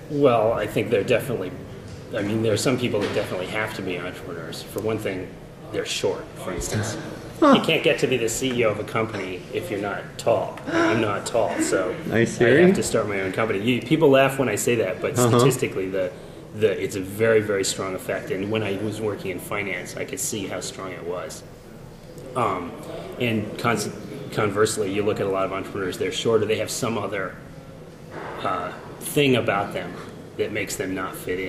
Well, I think they're definitely, I mean, there are some people that definitely have to be entrepreneurs. For one thing, they're short, for instance. You can't get to be the CEO of a company if you're not tall. I'm not tall, so I have to start my own company. People laugh when I say that, but statistically, it's a very, very strong effect. And when I was working in finance, I could see how strong it was. And conversely, you look at a lot of entrepreneurs, they're shorter. They have some other thing about them that makes them not fit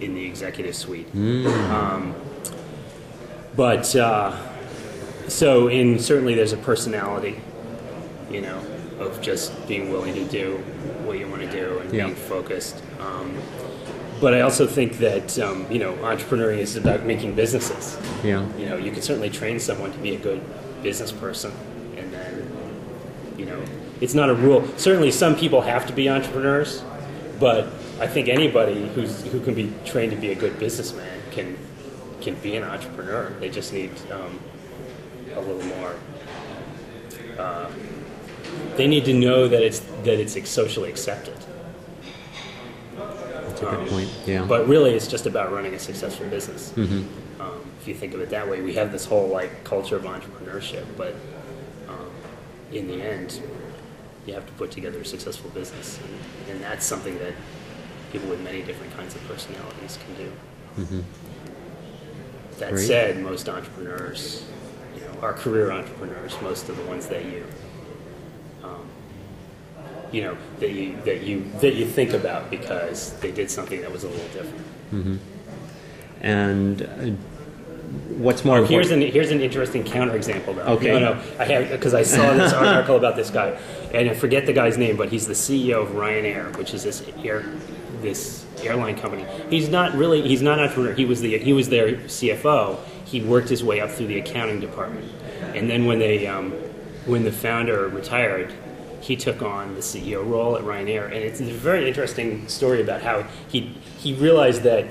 in the executive suite. Certainly there's a personality, of just being willing to do what you want to do and being focused. But I also think that, entrepreneuring is about making businesses. Yeah. You can certainly train someone to be a good business person, and then, it's not a rule. Certainly some people have to be entrepreneurs, but I think anybody who can be trained to be a good businessman can be an entrepreneur. They just need a little more. They need to know that it's socially accepted. That's a good point. Yeah. But really, it's just about running a successful business. If you think of it that way, we have this whole culture of entrepreneurship, but in the end, you have to put together a successful business, and that's something that people with many different kinds of personalities can do. That said, most entrepreneurs, are career entrepreneurs. Most of the ones that you think about because they did something that was a little different. And what's more important? Here's an interesting counterexample, though. Okay. No, I have, because I saw this article about this guy, and I forget the guy's name, but he's the CEO of Ryanair, which is this airline company. He's not an entrepreneur. He was their CFO. He worked his way up through the accounting department, and then when the founder retired, he took on the CEO role at Ryanair. And it's a very interesting story about how he realized that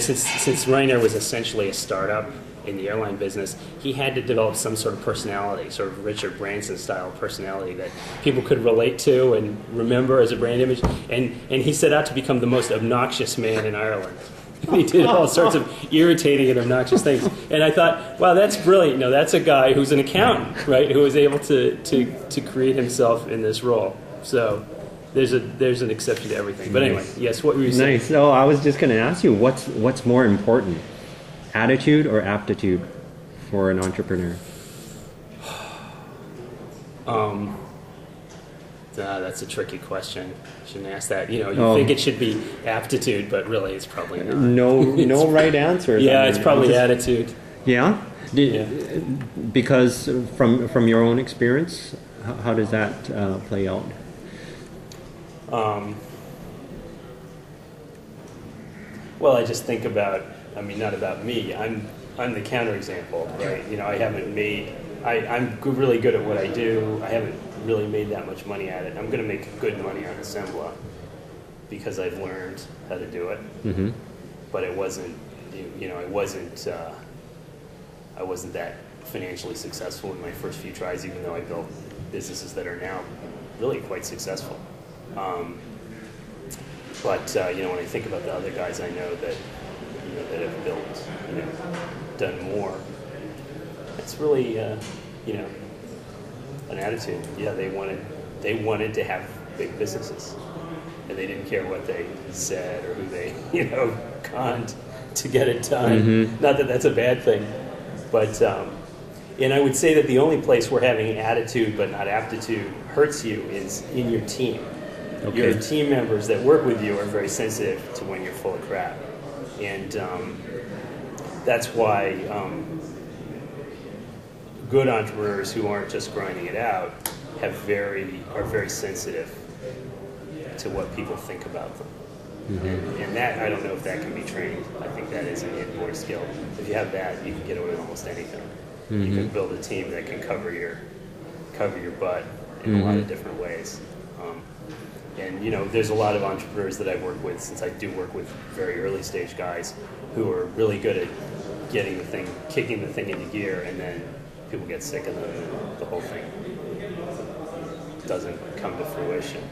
since Ryanair was essentially a startup in the airline business, he had to develop some sort of personality, sort of Richard Branson style personality that people could relate to and remember as a brand image. And he set out to become the most obnoxious man in Ireland. He did all sorts of irritating and obnoxious things. And I thought, wow, that's brilliant. That's a guy who's an accountant, right, who was able to create himself in this role. So there's an exception to everything. But anyway, yes, what were you saying? Nice. So I was just going to ask you, what's more important, attitude or aptitude for an entrepreneur? That's a tricky question. Shouldn't ask that. You think it should be aptitude, but really it's probably not. No right answer. Yeah, it's probably attitude. Yeah? Because from your own experience, how does that play out? Well, I just think about, not about me. I'm the counterexample, right? I'm really good at what I do. I haven't really made that much money at it. I'm going to make good money on Assembla because I've learned how to do it. But it wasn't, I wasn't that financially successful in my first few tries, even though I built businesses that are now really quite successful. But when I think about the other guys I know that that have built, done more, it's really an attitude. Yeah, they wanted to have big businesses, and they didn't care what they said or who they conned to get it done. Not that that's a bad thing, but and I would say that the only place where having attitude but not aptitude hurts you is in your team. Okay. Your team members that work with you are very sensitive to when you're full of crap, and that's why good entrepreneurs who aren't just grinding it out are very sensitive to what people think about them. And that, I don't know if that can be trained. I think that is an inborn skill. If you have that, you can get away with almost anything. You can build a team that can cover your butt in a lot of different ways. And there's a lot of entrepreneurs that I've worked with, since I do work with very early stage guys who are really good at kicking the thing into gear, and then people get sick of them and the whole thing doesn't come to fruition.